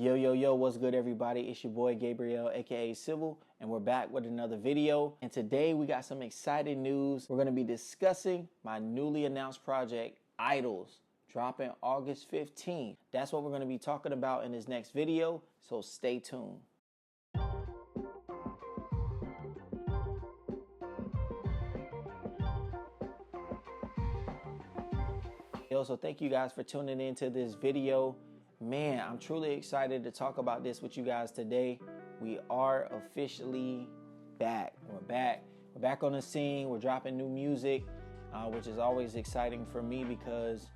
Yo, yo, yo, what's good, everybody? It's your boy Gabriel, aka Civil, and we're back with another video. And today we got some exciting news. We're going to be discussing my newly announced project, IDOLS, dropping August 15th. That's what we're going to be talking about in this next video, so stay tuned. So thank you guys for tuning into this video. Man, I'm truly excited to talk about this with you guys today. We are officially back. We're back on the scene. We're dropping new music, which is always exciting for me because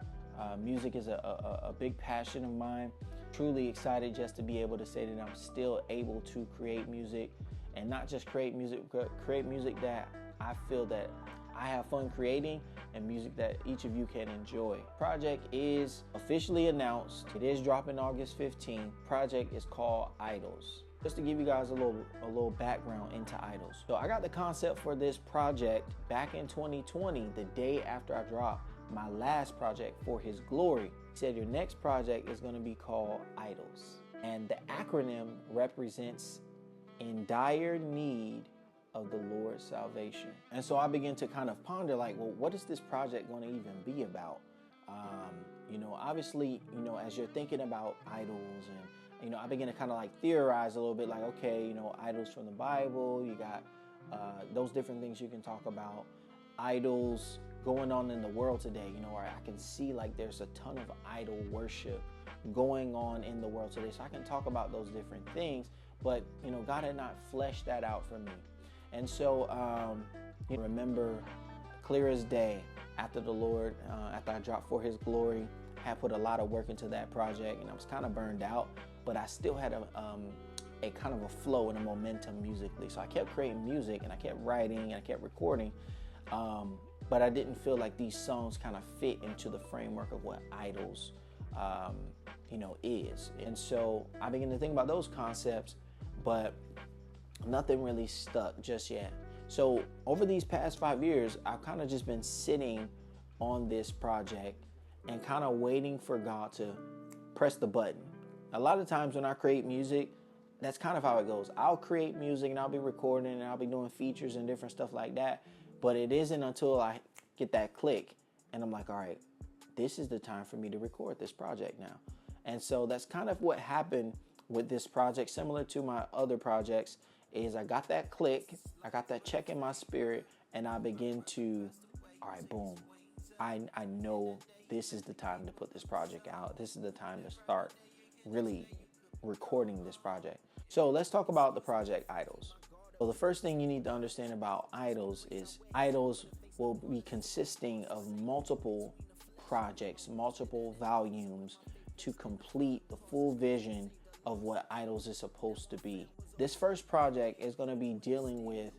music is a big passion of mine. Truly excited just to be able to say that I'm still able to create music, and not just create music, but create music that I feel that I have fun creating, and music that each of you can enjoy. Project is officially announced. It is dropping August 15th. Project is called IDOLS. Just to give you guys a little background into IDOLS. So I got the concept for this project back in 2020, the day after I dropped my last project, For His Glory. He said your next project is going to be called IDOLS. And the acronym represents in dire need of the Lord's salvation. And so I began to kind of ponder, like, well, what is this project going to even be about? Obviously, as you're thinking about idols, and I begin to kind of like theorize a little bit, like, okay, idols from the Bible, you got those different things you can talk about. Idols going on in the world today, where I can see like there's a ton of idol worship going on in the world today. So I can talk about those different things, but God had not fleshed that out for me. And so remember clear as day, after the Lord, after I dropped For His Glory, had put a lot of work into that project, and I was kind of burned out, but I still had a kind of a flow and a momentum musically. So I kept creating music, and I kept writing, and I kept recording, but I didn't feel like these songs kind of fit into the framework of what idols is. And so I began to think about those concepts, but nothing really stuck just yet. So over these past 5 years, I've kind of just been sitting on this project and kind of waiting for God to press the button. A lot of times when I create music, that's kind of how it goes. I'll create music and I'll be recording and I'll be doing features and different stuff like that. But it isn't until I get that click and I'm like, all right, this is the time for me to record this project now. And so that's kind of what happened with this project, similar to my other projects. Is I got that click, I got that check in my spirit, and I begin to, all right, boom. I know this is the time to put this project out. This is the time to start really recording this project. So let's talk about the project IDOLS. So the first thing you need to understand about IDOLS is IDOLS will be consisting of multiple projects, multiple volumes to complete the full vision of what IDOLS is supposed to be. This first project is going to be dealing with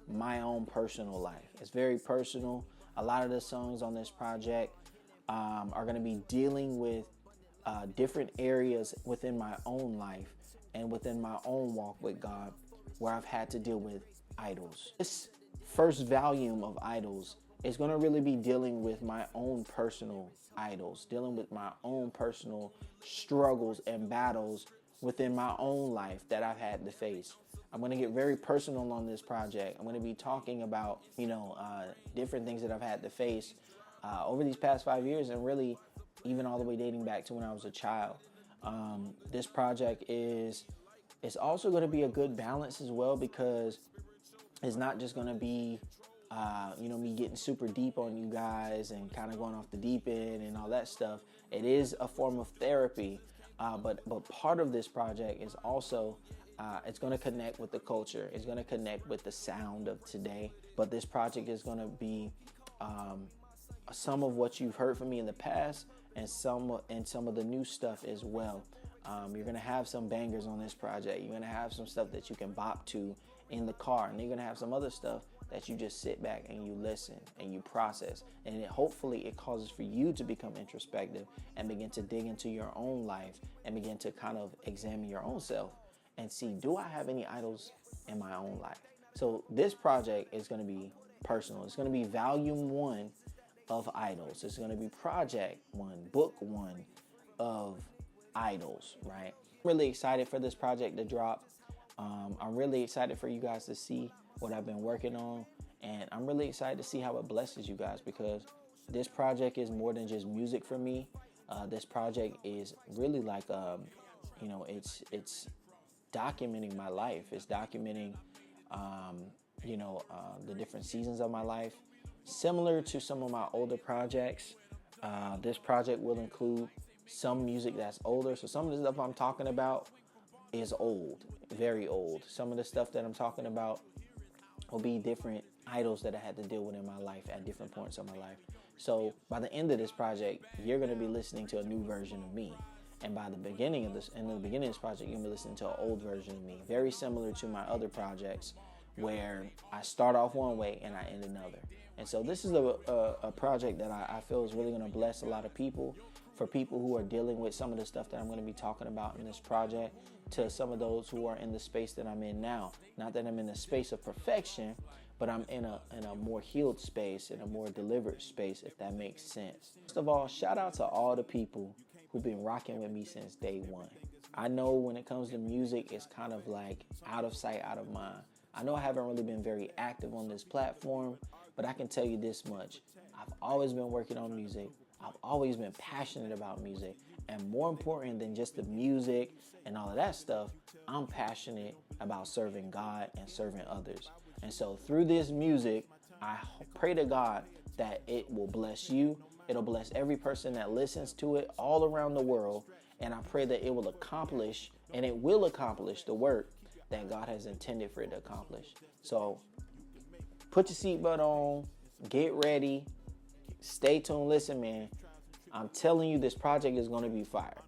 my own personal life. It's very personal. A lot of the songs on this project are going to be dealing with different areas within my own life and within my own walk with God, where I've had to deal with idols. This first volume of IDOLS is going to really be dealing with my own personal idols, dealing with my own personal struggles and battles within my own life that I've had to face. I'm going to get very personal on this project. I'm going to be talking about, different things that I've had to face over these past 5 years, and really even all the way dating back to when I was a child. This project is also going to be a good balance as well, because it's not just going to be me getting super deep on you guys and kind of going off the deep end and all that stuff. It is a form of therapy. But part of this project is also, it's going to connect with the culture. It's going to connect with the sound of today. But this project is going to be some of what you've heard from me in the past, and some of the new stuff as well. You're going to have some bangers on this project. You're going to have some stuff that you can bop to in the car, and you're going to have some other stuff that you just sit back and you listen and you process, and hopefully it causes for you to become introspective and begin to dig into your own life and begin to kind of examine your own self and see, do I have any idols in my own life? So this project is going to be personal. It's going to be volume 1 of IDOLS. It's going to be project 1, book 1 of IDOLS, right? Really excited for this project to drop. I'm really excited for you guys to see what I've been working on, and I'm really excited to see how it blesses you guys, because this project is more than just music for me. This project is really like, it's documenting my life. It's documenting, the different seasons of my life. Similar to some of my older projects, this project will include some music that's older. So some of the stuff I'm talking about is old, very old. Some of the stuff that I'm talking about will be different idols that I had to deal with in my life at different points of my life. So by the end of this project, you're going to be listening to a new version of me. And by the beginning of this, project, you're going to be listening to an old version of me. Very similar to my other projects, where I start off one way and I end another. And so this is a project that I feel is really going to bless a lot of people. For people who are dealing with some of the stuff that I'm going to be talking about in this project, to some of those who are in the space that I'm in now. Not that I'm in the space of perfection, but I'm in a more healed space, in a more delivered space, if that makes sense. First of all, shout out to all the people who've been rocking with me since day one. I know when it comes to music, it's kind of like out of sight, out of mind. I know I haven't really been very active on this platform, but I can tell you this much. I've always been working on music. I've always been passionate about music. And more important than just the music and all of that stuff, I'm passionate about serving God and serving others. And so through this music, I pray to God that it will bless you. It'll bless every person that listens to it all around the world. And I pray that it will accomplish, and it will accomplish, the work that God has intended for it to accomplish. So put your seatbelt on, get ready, stay tuned. Listen, man, I'm telling you, this project is going to be fire.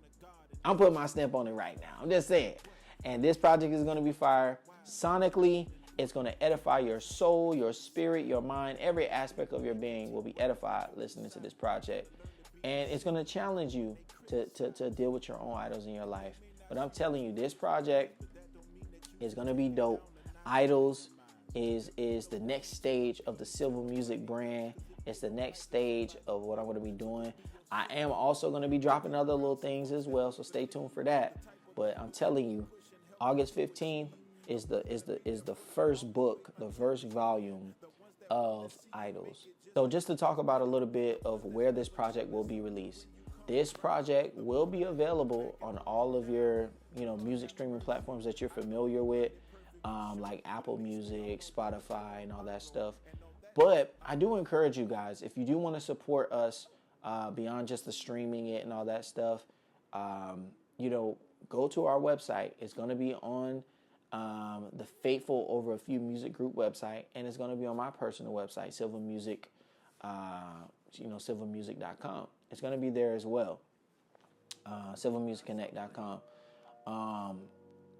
I'm putting my stamp on it right now. I'm just saying. And this project is going to be fire. Sonically, it's going to edify your soul, your spirit, your mind. Every aspect of your being will be edified listening to this project. And it's going to challenge you to deal with your own idols in your life. But I'm telling you, this project is going to be dope. IDOLS is the next stage of the Silver Music brand. It's the next stage of what I'm going to be doing. I am also going to be dropping other little things as well, so stay tuned for that. But I'm telling you, August 15th is the first book, the first volume of IDOLS. So just to talk about a little bit of where this project will be released. This project will be available on all of your, music streaming platforms that you're familiar with, like Apple Music, Spotify, and all that stuff. But I do encourage you guys, if you do want to support us beyond just the streaming it and all that stuff, go to our website. It's going to be on the Faithful Over a Few Music Group website, and it's going to be on my personal website, Silver Music, silvermusic.com. It's going to be there as well, silvermusicconnect.com.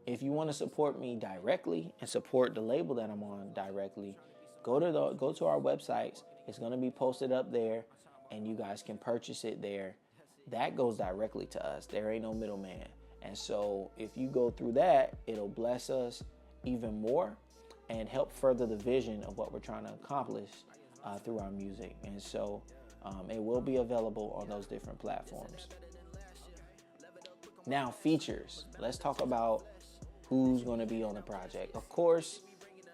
If you want to support me directly and support the label that I'm on directly, go to our websites. It's going to be posted up there, and you guys can purchase it there. That goes directly to us. There ain't no middleman. And so if you go through that, it'll bless us even more and help further the vision of what we're trying to accomplish through our music. And so it will be available on those different platforms. Now, features. Let's talk about who's going to be on the project. Of course,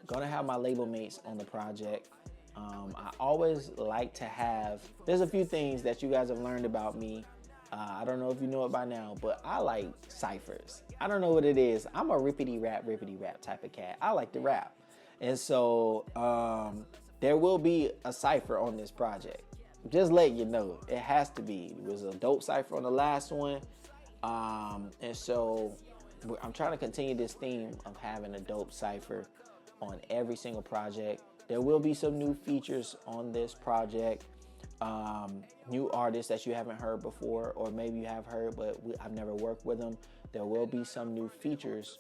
going to have my label mates on the project. I always like to have, there's a few things that you guys have learned about me. I don't know if you know it by now, but I like ciphers. I don't know what it is. I'm a rippity rap type of cat. I like to rap. And so there will be a cipher on this project. Just let you know, it has to be. It was a dope cipher on the last one. And so I'm trying to continue this theme of having a dope cipher on every single project. There will be some new features on this project. New artists that you haven't heard before, or maybe you have heard, but I've never worked with them. There will be some new features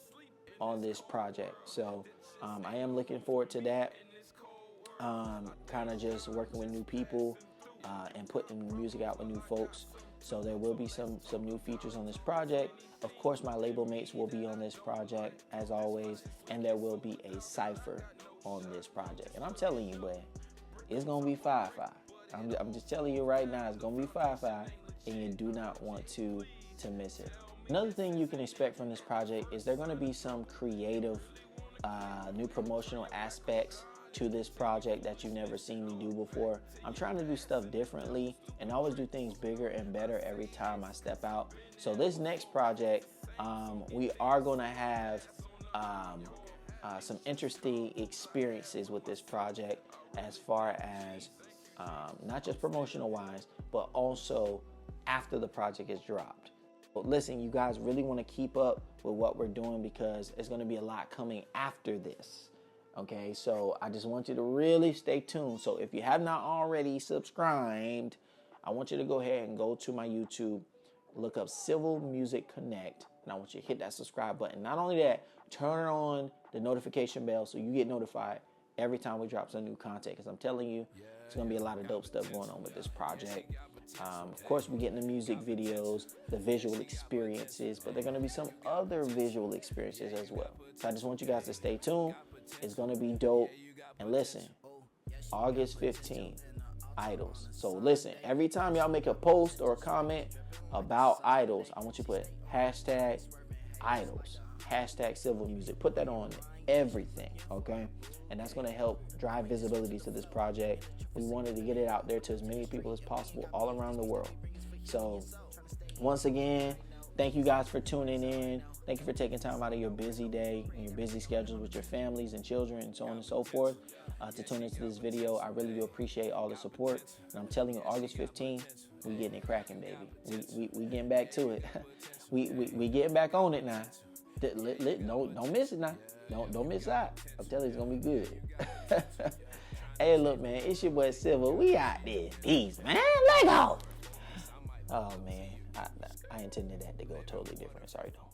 on this project. So I am looking forward to that. Kind of just working with new people and putting music out with new folks. So there will be some new features on this project. Of course, my label mates will be on this project as always, and there will be a cipher on this project. And I'm telling you, boy, it's gonna be 5-5. I'm just telling you right now, it's gonna be 5-5, and you do not want to miss it. Another thing you can expect from this project is there are going to be some creative new promotional aspects to this project that you've never seen me do before. I'm trying to do stuff differently and always do things bigger and better every time I step out. So this next project, we are going to have some interesting experiences with this project as far as not just promotional wise, but also after the project is dropped. But listen, you guys really want to keep up with what we're doing because there's going to be a lot coming after this. Okay, so I just want you to really stay tuned. So if you have not already subscribed, I want you to go ahead and go to my YouTube, look up Civil Music Connect, and I want you to hit that subscribe button. Not only that, turn on the notification bell so you get notified every time we drop some new content, because I'm telling you, there's going to be a lot of dope stuff going on with this project. Of course, we're getting the music videos, the visual experiences, but there are going to be some other visual experiences as well. So I just want you guys to stay tuned. It's going to be dope. And listen, August 15th, IDOLS. So listen, every time y'all make a post or a comment about IDOLS, I want you to put hashtag IDOLS, hashtag civil music. Put that on everything, okay? And that's going to help drive visibility to this project. We wanted to get it out there to as many people as possible all around the world. So once again, thank you guys for tuning in. Thank you for taking time out of your busy day and your busy schedules with your families and children and so on and so forth to tune into this video. I really do appreciate all the support. And I'm telling you, August 15th, we getting it cracking, baby. We getting back to it. we getting back on it now. Don't miss it now. Don't miss out. I'm telling you, it's gonna be good. Hey, look, man, it's your boy Silver. We out there. Peace, man. Let go. Oh man, I intended that to go totally different. Sorry, though.